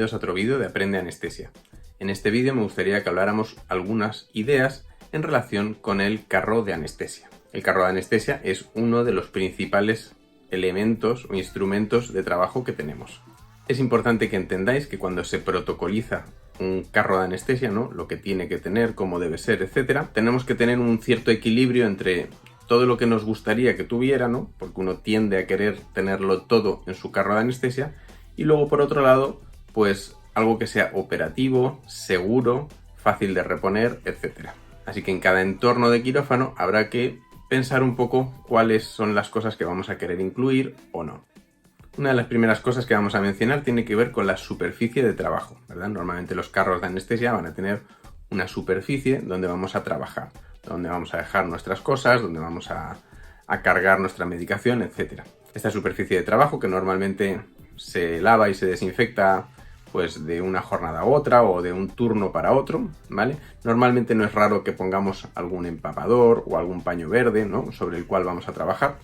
bienvenidos a otro vídeo de Aprende Anestesia. En este vídeo me gustaría que habláramos algunas ideas en relación con el carro de anestesia. El carro de anestesia es uno de los principales elementos o instrumentos de trabajo que tenemos. Es importante que entendáis que cuando se protocoliza un carro de anestesia, ¿no?, lo que tiene que tener, cómo debe ser, etcétera, tenemos que tener un cierto equilibrio entre todo lo que nos gustaría que tuviera, ¿no?, porque uno tiende a querer tenerlo todo en su carro de anestesia, y luego por otro lado, pues algo que sea operativo, seguro, fácil de reponer, etcétera. Así que en cada entorno de quirófano habrá que pensar un poco cuáles son las cosas que vamos a querer incluir o no. Una de las primeras cosas que vamos a mencionar tiene que ver con la superficie de trabajo, ¿verdad? Normalmente los carros de anestesia van a tener una superficie donde vamos a trabajar, donde vamos a dejar nuestras cosas, donde vamos a cargar nuestra medicación, etcétera. Esta superficie de trabajo, que normalmente se lava y se desinfecta pues de una jornada a otra o de un turno para otro, ¿vale? Normalmente no es raro que pongamos algún empapador o algún paño verde, ¿no?, sobre el cual vamos a trabajar.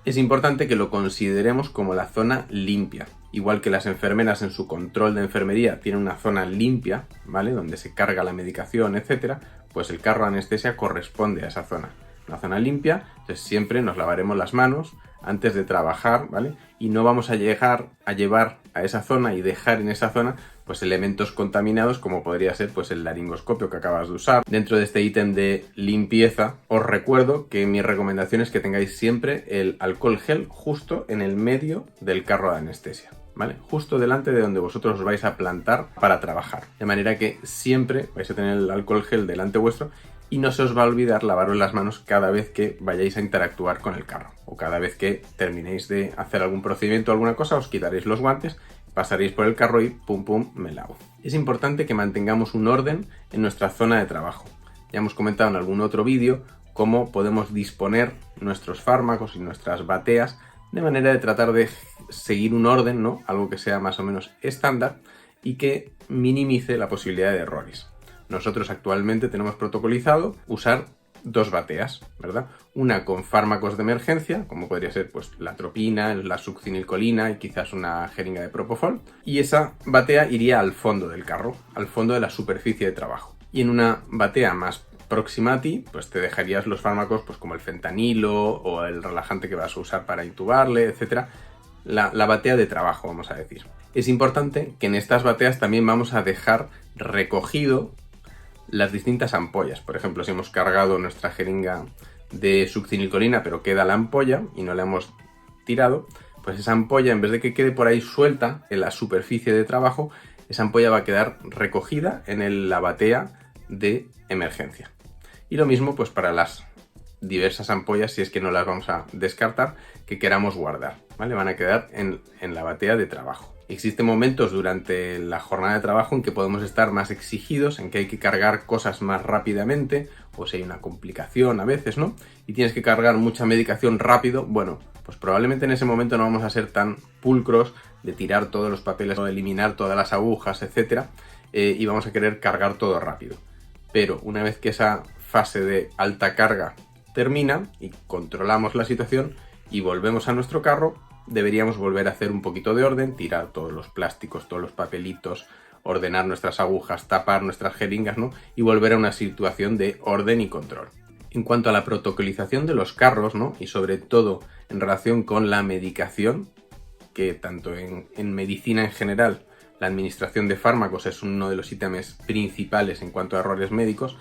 Es importante que lo consideremos como la zona limpia. Igual que las enfermeras en su control de enfermería tienen una zona limpia, ¿vale?, donde se carga la medicación, etcétera, pues el carro de anestesia corresponde a esa zona. Una zona limpia, entonces siempre nos lavaremos las manos antes de trabajar, ¿vale? Y no vamos a llevar a esa zona y dejar en esa zona pues elementos contaminados como podría ser pues el laringoscopio que acabas de usar. Dentro de este ítem de limpieza os recuerdo que mi recomendación es que tengáis siempre el alcohol gel justo en el medio del carro de anestesia, ¿vale? Justo delante de donde vosotros os vais a plantar para trabajar. De manera que siempre vais a tener el alcohol gel delante vuestro y no se os va a olvidar lavaros las manos cada vez que vayáis a interactuar con el carro. O cada vez que terminéis de hacer algún procedimiento o alguna cosa, os quitaréis los guantes, pasaréis por el carro y pum pum, me lavo. Es importante que mantengamos un orden en nuestra zona de trabajo. Ya hemos comentado en algún otro vídeo cómo podemos disponer nuestros fármacos y nuestras bateas de manera de tratar de seguir un orden, ¿no?, algo que sea más o menos estándar y que minimice la posibilidad de errores. Nosotros actualmente tenemos protocolizado usar dos bateas, ¿verdad? Una con fármacos de emergencia, como podría ser pues la atropina, la succinilcolina y quizás una jeringa de propofol, y esa batea iría al fondo del carro, al fondo de la superficie de trabajo. Y en una batea más próxima a ti, pues te dejarías los fármacos pues como el fentanilo o el relajante que vas a usar para intubarle, etcétera. La batea de trabajo, vamos a decir. Es importante que en estas bateas también vamos a dejar recogido las distintas ampollas. Por ejemplo, si hemos cargado nuestra jeringa de succinilcolina pero queda la ampolla y no la hemos tirado, pues esa ampolla, en vez de que quede por ahí suelta en la superficie de trabajo, esa ampolla va a quedar recogida en la batea de emergencia. Y lo mismo pues para las diversas ampollas, si es que no las vamos a descartar, que queramos guardar, ¿vale? Van a quedar en la batea de trabajo. Existen momentos durante la jornada de trabajo en que podemos estar más exigidos, en que hay que cargar cosas más rápidamente, o si hay una complicación a veces, ¿no?, y tienes que cargar mucha medicación rápido. Bueno, pues probablemente en ese momento no vamos a ser tan pulcros de tirar todos los papeles o de eliminar todas las agujas, etcétera, y vamos a querer cargar todo rápido. Pero una vez que esa fase de alta carga termina y controlamos la situación y volvemos a nuestro carro, deberíamos volver a hacer un poquito de orden, tirar todos los plásticos, todos los papelitos, ordenar nuestras agujas, tapar nuestras jeringas, ¿no?, y volver a una situación de orden y control. En cuanto a la protocolización de los carros, ¿no?, y sobre todo en relación con la medicación, que tanto en medicina en general, la administración de fármacos es uno de los ítems principales en cuanto a errores médicos,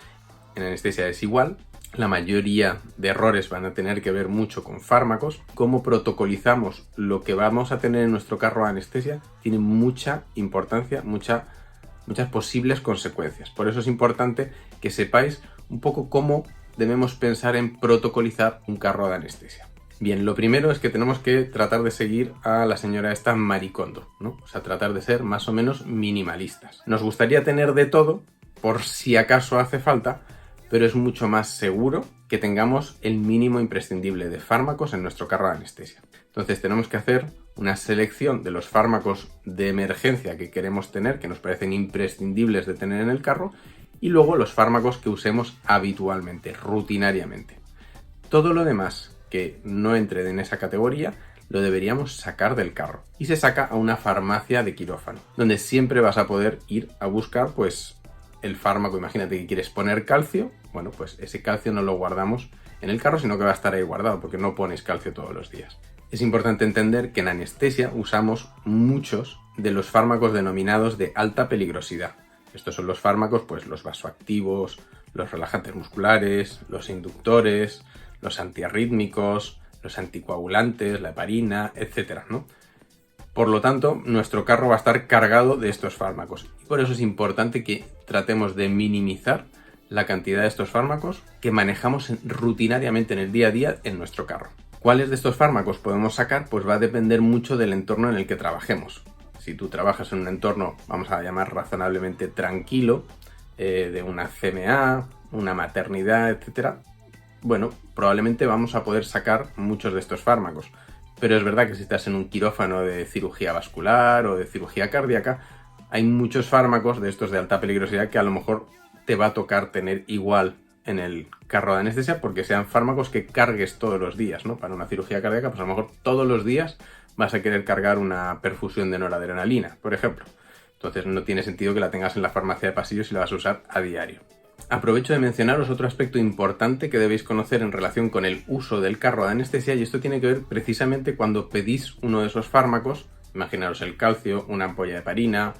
en anestesia es igual. La mayoría de errores van a tener que ver mucho con fármacos. Cómo protocolizamos lo que vamos a tener en nuestro carro de anestesia tiene mucha importancia, muchas posibles consecuencias. Por eso es importante que sepáis un poco cómo debemos pensar en protocolizar un carro de anestesia. Bien, lo primero es que tenemos que tratar de seguir a la señora esta Marie Kondo, ¿no? O sea, tratar de ser más o menos minimalistas. Nos gustaría tener de todo, por si acaso hace falta, pero es mucho más seguro que tengamos el mínimo imprescindible de fármacos en nuestro carro de anestesia. Entonces tenemos que hacer una selección de los fármacos de emergencia que queremos tener, que nos parecen imprescindibles de tener en el carro, y luego los fármacos que usemos habitualmente, rutinariamente. Todo lo demás que no entre en esa categoría lo deberíamos sacar del carro. Y se saca a una farmacia de quirófano, donde siempre vas a poder ir a buscar pues el fármaco. Imagínate que quieres poner calcio, bueno, pues ese calcio no lo guardamos en el carro, sino que va a estar ahí guardado, porque no pones calcio todos los días. Es importante entender que en anestesia usamos muchos de los fármacos denominados de alta peligrosidad. Estos son los fármacos, pues los vasoactivos, los relajantes musculares, los inductores, los antiarrítmicos, los anticoagulantes, la heparina, etcétera, ¿no? Por lo tanto, nuestro carro va a estar cargado de estos fármacos. Y por eso es importante que tratemos de minimizar la cantidad de estos fármacos que manejamos rutinariamente en el día a día en nuestro carro. ¿Cuáles de estos fármacos podemos sacar? Pues va a depender mucho del entorno en el que trabajemos. Si tú trabajas en un entorno, vamos a llamar razonablemente tranquilo, de una CMA, una maternidad, etcétera, bueno, probablemente vamos a poder sacar muchos de estos fármacos. Pero es verdad que si estás en un quirófano de cirugía vascular o de cirugía cardíaca, hay muchos fármacos de estos de alta peligrosidad que a lo mejor te va a tocar tener igual en el carro de anestesia, porque sean fármacos que cargues todos los días, ¿no? Para una cirugía cardíaca, pues a lo mejor todos los días vas a querer cargar una perfusión de noradrenalina, por ejemplo. Entonces no tiene sentido que la tengas en la farmacia de pasillo si la vas a usar a diario. Aprovecho de mencionaros otro aspecto importante que debéis conocer en relación con el uso del carro de anestesia, y esto tiene que ver precisamente cuando pedís uno de esos fármacos. Imaginaros el calcio, una ampolla de heparina,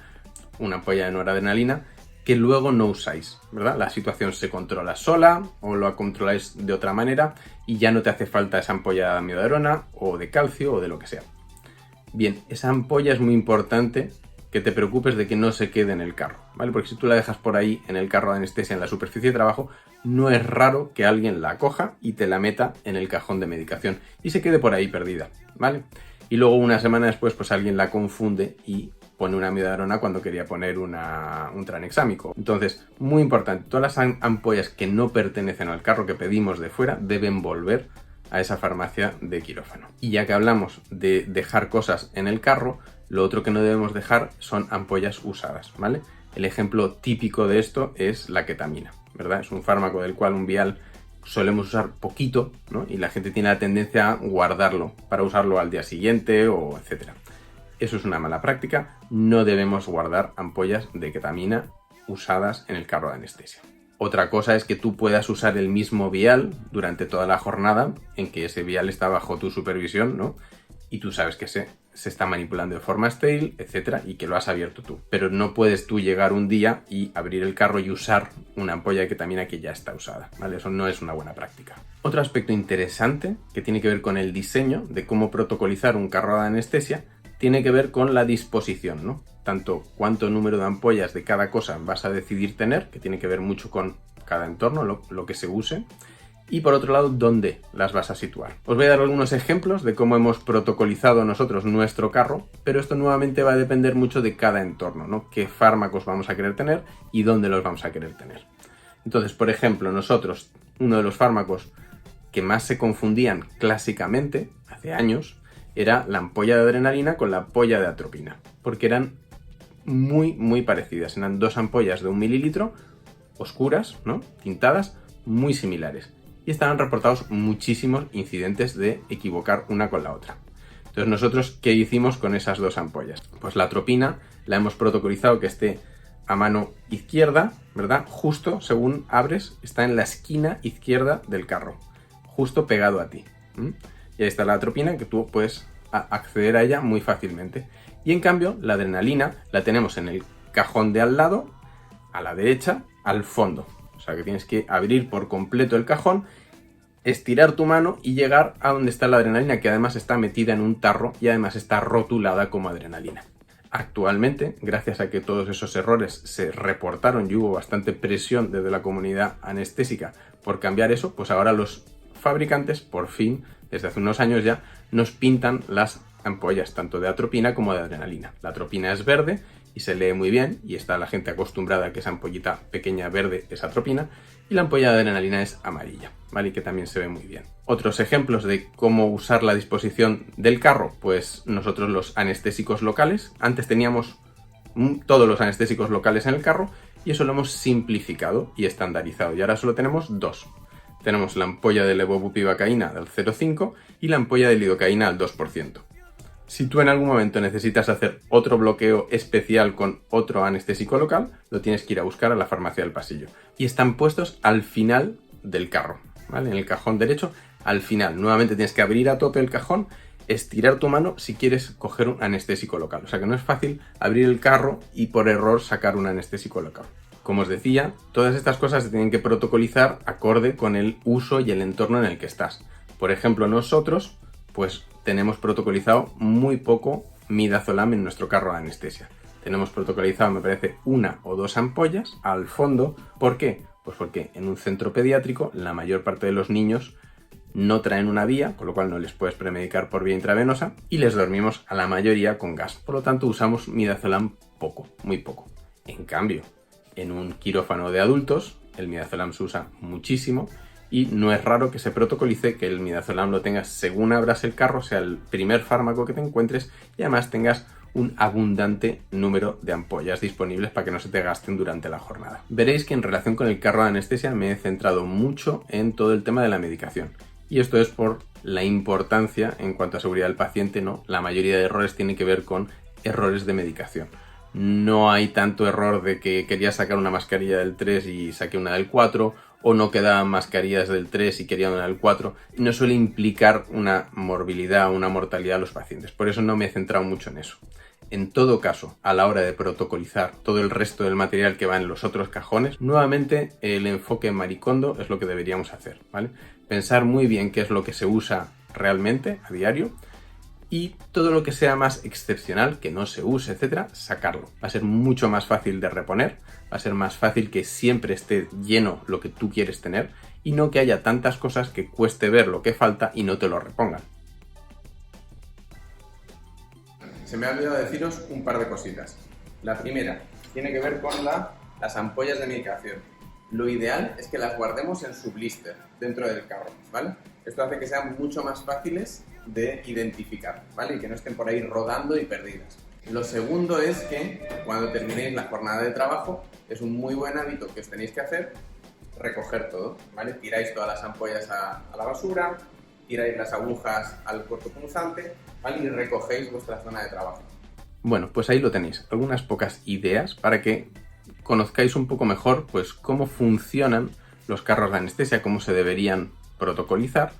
una ampolla de noradrenalina, que luego no usáis, ¿verdad? La situación se controla sola o lo controláis de otra manera y ya no te hace falta esa ampolla de amiodarona o de calcio o de lo que sea. Bien, esa ampolla es muy importante que te preocupes de que no se quede en el carro, ¿vale? Porque si tú la dejas por ahí en el carro de anestesia, en la superficie de trabajo, no es raro que alguien la coja y te la meta en el cajón de medicación y se quede por ahí perdida, ¿vale? Y luego una semana después pues alguien la confunde y pone una amiodarona cuando quería poner un tranexámico. Entonces, muy importante, todas las ampollas que no pertenecen al carro que pedimos de fuera deben volver a esa farmacia de quirófano. Y ya que hablamos de dejar cosas en el carro, lo otro que no debemos dejar son ampollas usadas, ¿vale? El ejemplo típico de esto es la ketamina, ¿verdad? Es un fármaco del cual un vial solemos usar poquito, ¿no? Y la gente tiene la tendencia a guardarlo para usarlo al día siguiente o etcétera. Eso es una mala práctica. No debemos guardar ampollas de ketamina usadas en el carro de anestesia. Otra cosa es que tú puedas usar el mismo vial durante toda la jornada en que ese vial está bajo tu supervisión, ¿no? Y tú sabes que se está manipulando de forma estéril, etcétera, y que lo has abierto tú. Pero no puedes tú llegar un día y abrir el carro y usar una ampolla de ketamina que ya está usada, ¿vale? Eso no es una buena práctica. Otro aspecto interesante que tiene que ver con el diseño de cómo protocolizar un carro de anestesia tiene que ver con la disposición, ¿no? Tanto cuánto número de ampollas de cada cosa vas a decidir tener, que tiene que ver mucho con cada entorno, lo que se use, y por otro lado, dónde las vas a situar. Os voy a dar algunos ejemplos de cómo hemos protocolizado nosotros nuestro carro, pero esto nuevamente va a depender mucho de cada entorno, ¿no? Qué fármacos vamos a querer tener y dónde los vamos a querer tener. Entonces, por ejemplo, nosotros, uno de los fármacos que más se confundían clásicamente, hace años, era la ampolla de adrenalina con la ampolla de atropina, porque eran muy parecidas. Eran dos ampollas de 1 mililitro, oscuras, ¿no? Tintadas, muy similares. Y estaban reportados muchísimos incidentes de equivocar una con la otra. Entonces nosotros, ¿qué hicimos con esas dos ampollas? Pues la atropina la hemos protocolizado que esté a mano izquierda, ¿verdad? Justo, según abres, está en la esquina izquierda del carro, justo pegado a ti. Y ahí está la atropina, que tú puedes acceder a ella muy fácilmente. Y en cambio, la adrenalina la tenemos en el cajón de al lado, a la derecha, al fondo. O sea que tienes que abrir por completo el cajón, estirar tu mano y llegar a donde está la adrenalina, que además está metida en un tarro y además está rotulada como adrenalina. Actualmente, gracias a que todos esos errores se reportaron y hubo bastante presión desde la comunidad anestésica por cambiar eso, pues ahora los fabricantes, por fin, desde hace unos años ya, nos pintan las ampollas tanto de atropina como de adrenalina. La atropina es verde y se lee muy bien, y está la gente acostumbrada a que esa ampollita pequeña verde es atropina, y la ampolla de adrenalina es amarilla, ¿vale? Y que también se ve muy bien. Otros ejemplos de cómo usar la disposición del carro, pues nosotros los anestésicos locales, antes teníamos todos los anestésicos locales en el carro, y eso lo hemos simplificado y estandarizado, y ahora solo tenemos dos. Tenemos la ampolla de levobupivacaína del 0,5 y la ampolla de lidocaína al 2%. Si tú en algún momento necesitas hacer otro bloqueo especial con otro anestésico local, lo tienes que ir a buscar a la farmacia del pasillo. Y están puestos al final del carro, ¿vale? En el cajón derecho, al final. Nuevamente tienes que abrir a tope el cajón, estirar tu mano si quieres coger un anestésico local. O sea que no es fácil abrir el carro y por error sacar un anestésico local. Como os decía, todas estas cosas se tienen que protocolizar acorde con el uso y el entorno en el que estás. Por ejemplo, nosotros, pues tenemos protocolizado muy poco midazolam en nuestro carro de anestesia. Tenemos protocolizado, me parece, 1 o 2 ampollas al fondo. ¿Por qué? Pues porque en un centro pediátrico la mayor parte de los niños no traen una vía, con lo cual no les puedes premedicar por vía intravenosa, y les dormimos a la mayoría con gas. Por lo tanto, usamos midazolam poco, muy poco. En cambio, en un quirófano de adultos, el midazolam se usa muchísimo y no es raro que se protocolice que el midazolam lo tengas según abras el carro, sea el primer fármaco que te encuentres y además tengas un abundante número de ampollas disponibles para que no se te gasten durante la jornada. Veréis que en relación con el carro de anestesia me he centrado mucho en todo el tema de la medicación. Y esto es por la importancia en cuanto a seguridad del paciente, ¿no? La mayoría de errores tienen que ver con errores de medicación. No hay tanto error de que quería sacar una mascarilla del 3 y saqué una del 4, o no quedaban mascarillas del 3 y quería una del 4. No suele implicar una morbilidad o una mortalidad a los pacientes. Por eso no me he centrado mucho en eso. En todo caso, a la hora de protocolizar todo el resto del material que va en los otros cajones, nuevamente el enfoque maricondo es lo que deberíamos hacer, ¿vale? Pensar muy bien qué es lo que se usa realmente a diario y todo lo que sea más excepcional, que no se use, etcétera, sacarlo. Va a ser mucho más fácil de reponer, va a ser más fácil que siempre esté lleno lo que tú quieres tener y no que haya tantas cosas que cueste ver lo que falta y no te lo repongan. Se me ha olvidado deciros un par de cositas. La primera tiene que ver con las ampollas de medicación. Lo ideal es que las guardemos en su blister dentro del carro, ¿vale? Esto hace que sean mucho más fáciles de identificar, ¿vale? Y que no estén por ahí rodando y perdidas. Lo segundo es que cuando terminéis la jornada de trabajo, es un muy buen hábito que os tenéis que hacer, recoger todo, ¿vale? Tiráis todas las ampollas a la basura, tiráis las agujas al cortopunzante, ¿vale? Y recogéis vuestra zona de trabajo. Bueno, pues ahí lo tenéis, algunas pocas ideas para que conozcáis un poco mejor pues cómo funcionan los carros de anestesia, cómo se deberían protocolizar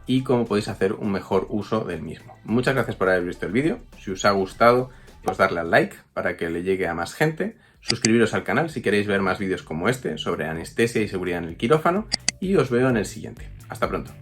y cómo podéis hacer un mejor uso del mismo. Muchas gracias por haber visto el vídeo. Si os ha gustado, pues darle al like para que le llegue a más gente. Suscribiros al canal si queréis ver más vídeos como este sobre anestesia y seguridad en el quirófano y os veo en el siguiente. Hasta pronto.